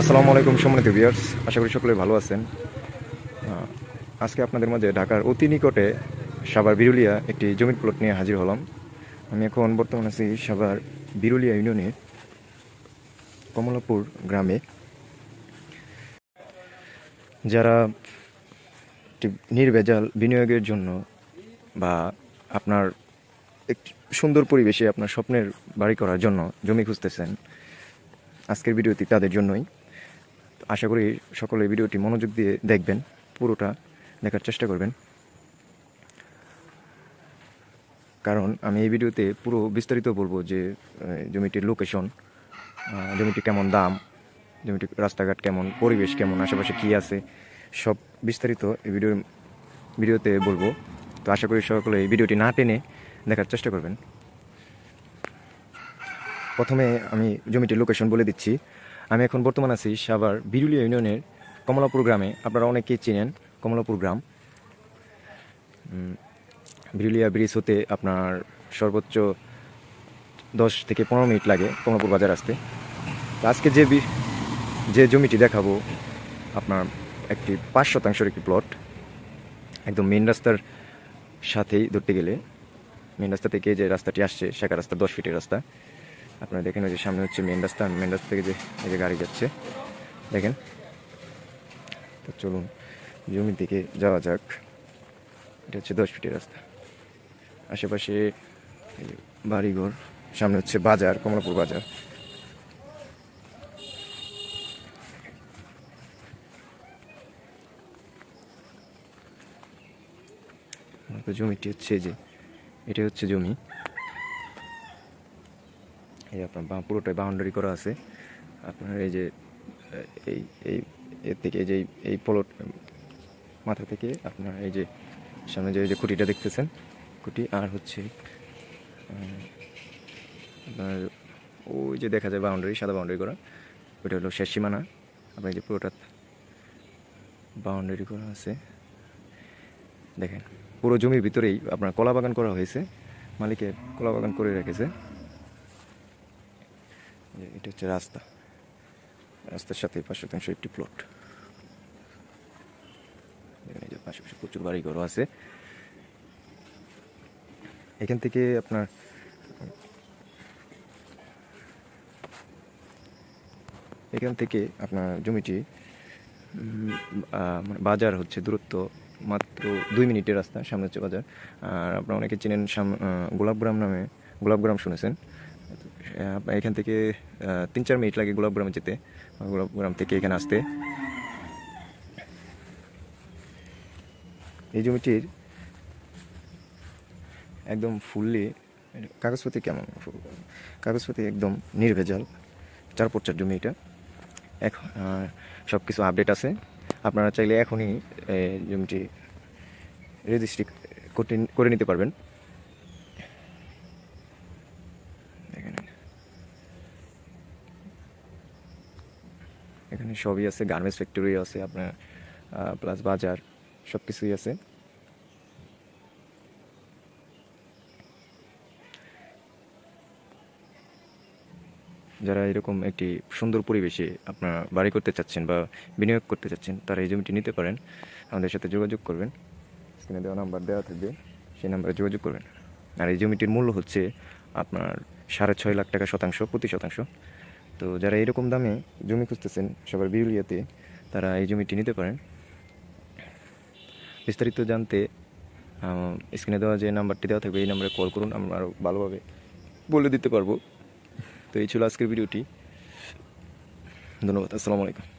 আসসালামু আলাইকুম সম্মানিত ভিউয়ার্স, আশা করি সকলে ভালো আছেন। আজকে আপনাদের মাঝে ঢাকার অতি নিকটে সাভার বিরুলিয়া একটি জমির প্লট নিয়ে হাজির হলাম। আমি এখন বর্তমানে আছি সাভার বিরুলিয়া ইউনিয়নের কমলাপুর গ্রামে। যারা নির্ভেজাল বিনিয়োগের জন্য বা আপনার একটি সুন্দর পরিবেশে আপনার স্বপ্নের বাড়ি করার জন্য জমি খুঁজতেছেন, আজকের ভিডিওটি তাদের জন্যই। আশা করি সকলে ভিডিওটি মনোযোগ দিয়ে দেখবেন, পুরোটা দেখার চেষ্টা করবেন, কারণ আমি এই ভিডিওতে পুরো বিস্তারিত বলবো যে জমিটির লোকেশন, জমিটি কেমন দাম, জমিটির রাস্তাঘাট কেমন, পরিবেশ কেমন, আশেপাশে কী আছে, সব বিস্তারিত এই ভিডিওতে বলবো। তো আশা করি সকলে এই ভিডিওটি না টেনে দেখার চেষ্টা করবেন। প্রথমে আমি জমিটির লোকেশন বলে দিচ্ছি। আমি এখন বর্তমান আছি সাভার বিরুলিয়া ইউনিয়নের কমলাপুর গ্রামে। আপনারা অনেকেই চিনেন কমলাপুর গ্রাম। বিরুলিয়া ব্রিজ হতে আপনার সর্বোচ্চ 10 থেকে 15 মিনিট লাগে কমলাপুর বাজার আসতে। আজকে যে জমিটি দেখাবো আপনার একটি 5% একটি প্লট, একদম মেন রাস্তার সাথেই ধরতে গেলে মেন রাস্তা থেকে যে রাস্তাটি আসছে শাখা রাস্তা, 10 ফিটের রাস্তা। আপনারা দেখেন ওই যে সামনে হচ্ছে মেন রাস্তা, মেন রাস্তা থেকে যে গাড়ি যাচ্ছে দেখেন। তো চলুন জমি থেকে যাওয়া যাক। এটা হচ্ছে 10 ফিটের রাস্তা, আশেপাশে বাড়িঘর, সামনে হচ্ছে বাজার, কমলাপুর বাজার। জমিটি হচ্ছে যে এটা হচ্ছে জমি, এই আপনার পুরোটাই বাউন্ডারি করা আছে। আপনার এই যে এই এই এর থেকে যে এই প্লট মাথা থেকে আপনার এই যে সামনে যে খুঁটিটা দেখতেছেন, খুঁটি, আর হচ্ছে আপনার ওই যে দেখা যায় বাউন্ডারি, সাদা বাউন্ডারি করা, ওইটা হলো শেষ সীমানা। আপনার যে পুরোটা বাউন্ডারি করা আছে দেখেন। পুরো জমির ভিতরেই আপনার কলা বাগান করা হয়েছে, মালিকের কলা বাগান করে রেখেছে। এটা হচ্ছে রাস্তা, রাস্তার সাথে 5% একটি প্লট। দেখেন এই যে পাশাপাশি প্রচুর বাড়িঘরও আছে। এখান থেকে আপনার জমিটি বাজার হচ্ছে দূরত্ব মাত্র 2 মিনিটের রাস্তা। সামনে হচ্ছে বাজার। আর আপনারা অনেকে চিনেন গোলাপগ্রাম শুনেছেন। এখান থেকে 3-4 মিনিট লাগে গোলাপগ্রামে যেতে, গোলাপগ্রাম থেকে এখানে আসতে। এই জমিটির একদম ফুললি কাগজপত্র কেমন, কাগজপত্র একদম নির্ভেজাল, 4/4 জমি। এটা এখন সব কিছু আপডেট আছে। আপনারা চাইলে এখনই জমিটি রেজিস্ট্রি করে নিতে পারবেন। এখানে সবই আছে, গার্মেন্টস ফ্যাক্টরি আছে আপনার, প্লাস বাজার, সব কিছুই আছে। যারা এরকম একটি সুন্দর পরিবেশে আপনার বাড়ি করতে চাচ্ছেন বা বিনিয়োগ করতে চাচ্ছেন, তারা এই জমিটি নিতে পারেন। আমাদের সাথে যোগাযোগ করবেন, স্ক্রিনে দেওয়া নাম্বার দেওয়া থাকবে, সেই নাম্বারে যোগাযোগ করবেন। আর এই জমিটির মূল্য হচ্ছে আপনার 6.5 লাখ টাকা প্রতি শতাংশ। তো যারা এরকম দামে জমি খুঁজতেছেন সবার বিরুলিয়াতে, তারা এই জমিটি নিতে পারেন। বিস্তারিত জানতে স্ক্রিনে দেওয়া যে নাম্বারটি দেওয়া থাকবে, এই নাম্বারে কল করুন, আমরা আরও ভালোভাবে বলে দিতে পারবো। তো এই ছিল আজকের ভিডিওটি। ধন্যবাদ। আসসালামু আলাইকুম।